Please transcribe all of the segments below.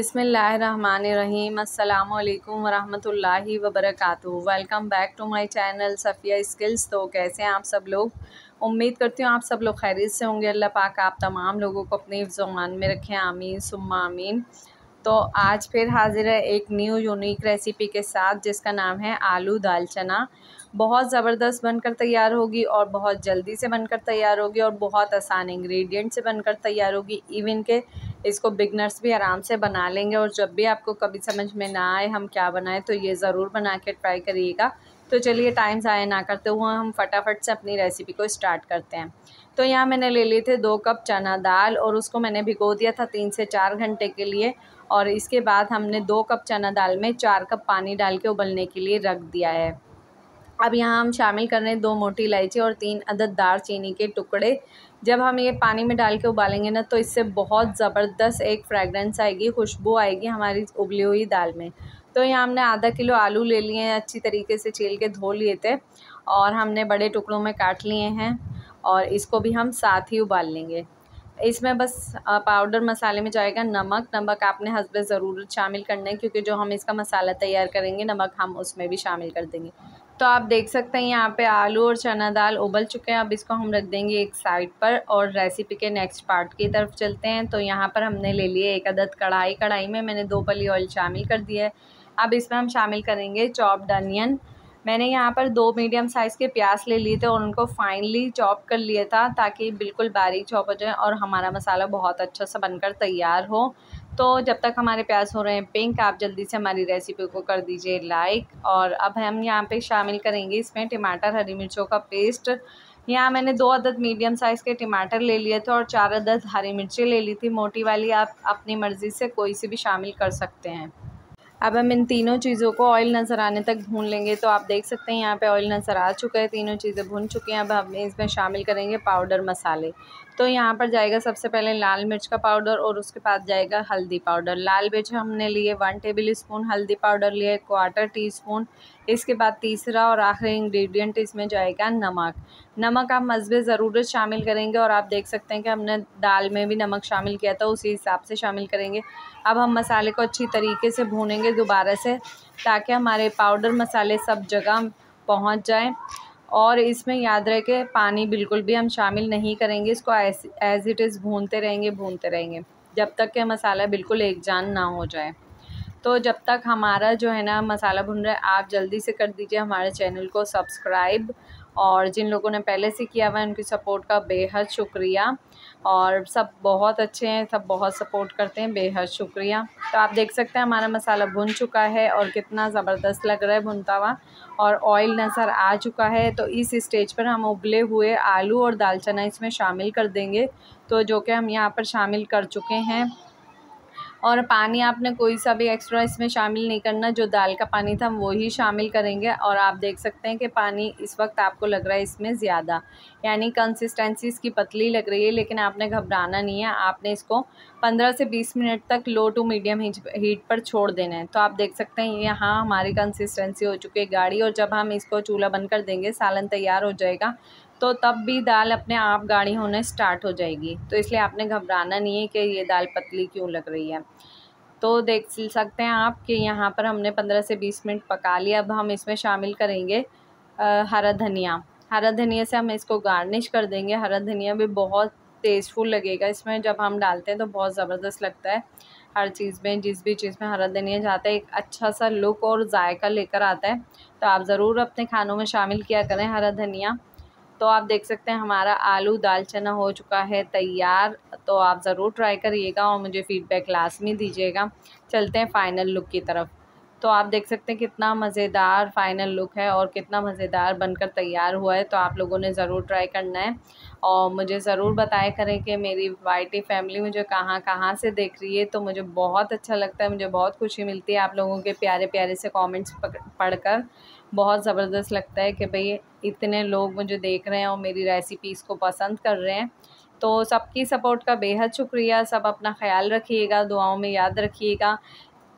बिस्मिल्लाहिर्रहमानिर्रहीम। अस्सलामु अलैकुम वरहमतुल्लाहि वबरकातुहू। Welcome back to my channel Safiya skills. तो कैसे हैं आप सब लोग? उम्मीद करती हूँ आप सब लोग खैरियत से होंगे। अल्लाह पाक आप तमाम लोगों को अपने हिफ्ज़-ओ-अमान में रखें, आमीन सुम्मा आमीन। तो आज फिर हाजिर है एक न्यू यूनिक रेसिपी के साथ जिसका नाम है आलू दाल चना। बहुत ज़बरदस्त बनकर तैयार होगी और बहुत जल्दी से बनकर तैयार होगी और बहुत आसान इंग्रेडिएंट से बनकर तैयार होगी। इवन के इसको बिगनर्स भी आराम से बना लेंगे। और जब भी आपको कभी समझ में ना आए हम क्या बनाएं तो ये ज़रूर बना के ट्राई करिएगा। तो चलिए टाइम ज़ाया ना करते हुए हम फटाफट से अपनी रेसिपी को स्टार्ट करते हैं। तो यहाँ मैंने ले लिए थे 2 कप चना दाल और उसको मैंने भिगो दिया था 3 से 4 घंटे के लिए। और इसके बाद हमने 2 कप चना दाल में 4 कप पानी डाल के उबलने के लिए रख दिया है। अब यहाँ हम शामिल कर रहे हैं 2 मोटी इलायची और 3 अदद दालचीनी के टुकड़े। जब हम ये पानी में डाल के उबालेंगे ना तो इससे बहुत ज़बरदस्त एक फ्रेगरेंस आएगी, खुशबू आएगी हमारी उबली हुई दाल में। तो यहाँ हमने आधा किलो आलू ले लिए हैं, अच्छी तरीके से छील के धो लिए थे और हमने बड़े टुकड़ों में काट लिए हैं और इसको भी हम साथ ही उबाल लेंगे। इसमें बस पाउडर मसाले में जाएगा नमक। नमक आपने हस्बे ज़रूरत शामिल करना है क्योंकि जो हम इसका मसाला तैयार करेंगे नमक हम उसमें भी शामिल कर देंगे। तो आप देख सकते हैं यहाँ पे आलू और चना दाल उबल चुके हैं। अब इसको हम रख देंगे एक साइड पर और रेसिपी के नेक्स्ट पार्ट की तरफ चलते हैं। तो यहाँ पर हमने ले लिए 1 अदद कढ़ाई। कढ़ाई में मैंने 2 पली ऑयल शामिल कर दिया है। अब इसमें हम शामिल करेंगे चॉप्ड अनियन। मैंने यहाँ पर 2 मीडियम साइज़ के प्याज ले लिए थे और उनको फाइनली चॉप कर लिया था ताकि बिल्कुल बारीक चॉप हो जाए और हमारा मसाला बहुत अच्छा सा बनकर तैयार हो। तो जब तक हमारे प्याज हो रहे हैं पिंक, आप जल्दी से हमारी रेसिपी को कर दीजिए लाइक। और अब हम यहाँ पे शामिल करेंगे इसमें टमाटर, हरी मिर्चों का पेस्ट। यहाँ मैंने 2 अदद मीडियम साइज़ के टमाटर ले लिए थे और 4 अदद हरी मिर्चें ले ली थी मोटी वाली। आप अपनी मर्ज़ी से कोई सी भी शामिल कर सकते हैं। अब हम इन तीनों चीज़ों को ऑयल नज़र आने तक भून लेंगे। तो आप देख सकते हैं यहाँ पे ऑयल नज़र आ चुका है, तीनों चीज़ें भून चुकी हैं। अब हम इसमें शामिल करेंगे पाउडर मसाले। तो यहाँ पर जाएगा सबसे पहले लाल मिर्च का पाउडर और उसके बाद जाएगा हल्दी पाउडर। लाल मिर्च हमने लिए 1 टेबल स्पून, हल्दी पाउडर लिए 1/4 टीस्पून। इसके बाद तीसरा और आखिरी इंग्रेडिएंट इसमें जाएगा नमक। नमक आप मज़बे ज़रूरत शामिल करेंगे और आप देख सकते हैं कि हमने दाल में भी नमक शामिल किया था, उसी हिसाब से शामिल करेंगे। अब हम मसाले को अच्छी तरीके से भूनेंगे दोबारा से ताकि हमारे पाउडर मसाले सब जगह पहुंच जाएं। और इसमें याद रहे कि पानी बिल्कुल भी हम शामिल नहीं करेंगे। इसको एज़ इट इज़ भूनते रहेंगे जब तक कि मसाला बिल्कुल एक जान ना हो जाए। तो जब तक हमारा जो है ना मसाला भुन रहा है आप जल्दी से कर दीजिए हमारे चैनल को सब्सक्राइब। और जिन लोगों ने पहले से किया हुआ है उनकी सपोर्ट का बेहद शुक्रिया। और सब बहुत अच्छे हैं, सब बहुत सपोर्ट करते हैं, बेहद शुक्रिया। तो आप देख सकते हैं हमारा मसाला भुन चुका है और कितना ज़बरदस्त लग रहा है भुनता हुआ और ऑयल नज़र आ चुका है। तो इस स्टेज पर हम उबले हुए आलू और दाल चना इसमें शामिल कर देंगे, तो जो कि हम यहाँ पर शामिल कर चुके हैं। और पानी आपने कोई सा भी एक्स्ट्रा इसमें शामिल नहीं करना, जो दाल का पानी था हम वही शामिल करेंगे। और आप देख सकते हैं कि पानी इस वक्त आपको लग रहा है इसमें ज़्यादा, यानी कंसिस्टेंसी इसकी पतली लग रही है, लेकिन आपने घबराना नहीं है। आपने इसको 15 से 20 मिनट तक लो टू मीडियम हीट पर छोड़ देना है। तो आप देख सकते हैं यहाँ हमारी कंसिस्टेंसी हो चुकी है गाढ़ी और जब हम इसको चूल्हा बंद कर देंगे सालन तैयार हो जाएगा तो तब भी दाल अपने आप गाढ़ी होने स्टार्ट हो जाएगी। तो इसलिए आपने घबराना नहीं है कि ये दाल पतली क्यों लग रही है। तो देख सकते हैं आप कि यहाँ पर हमने 15 से 20 मिनट पका लिया। अब हम इसमें शामिल करेंगे हरा धनिया। हरा धनिया से हम इसको गार्निश कर देंगे। हरा धनिया भी बहुत टेस्टफुल लगेगा इसमें, जब हम डालते हैं तो बहुत ज़बरदस्त लगता है। हर चीज़ में, जिस भी चीज़ में हरा धनिया जाता है एक अच्छा सा लुक और जायका लेकर आता है। तो आप ज़रूर अपने खानों में शामिल किया करें हरा धनिया। तो आप देख सकते हैं हमारा आलू दाल चना हो चुका है तैयार। तो आप ज़रूर ट्राई करिएगा और मुझे फ़ीडबैक लाज़मी दीजिएगा। चलते हैं फ़ाइनल लुक की तरफ। तो आप देख सकते हैं कितना मज़ेदार फ़ाइनल लुक है और कितना मज़ेदार बनकर तैयार हुआ है। तो आप लोगों ने ज़रूर ट्राई करना है और मुझे ज़रूर बताया करें कि मेरी वाईटी फैमिली मुझे कहाँ कहाँ से देख रही है। तो मुझे बहुत अच्छा लगता है, मुझे बहुत खुशी मिलती है आप लोगों के प्यारे प्यारे से कमेंट्स पढ़कर। बहुत ज़बरदस्त लगता है कि भाई इतने लोग मुझे देख रहे हैं और मेरी रेसिपीज़ को पसंद कर रहे हैं। तो सबकी सपोर्ट का बेहद शुक्रिया। सब अपना ख़्याल रखिएगा, दुआओं में याद रखिएगा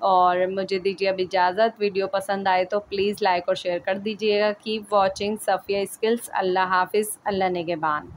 और मुझे दीजिए अब इजाज़त। वीडियो पसंद आए तो प्लीज़ लाइक और शेयर कर दीजिएगा। Keep watching Safiya skills. अल्लाह हाफ़िज़, अल्लाह निगहबान।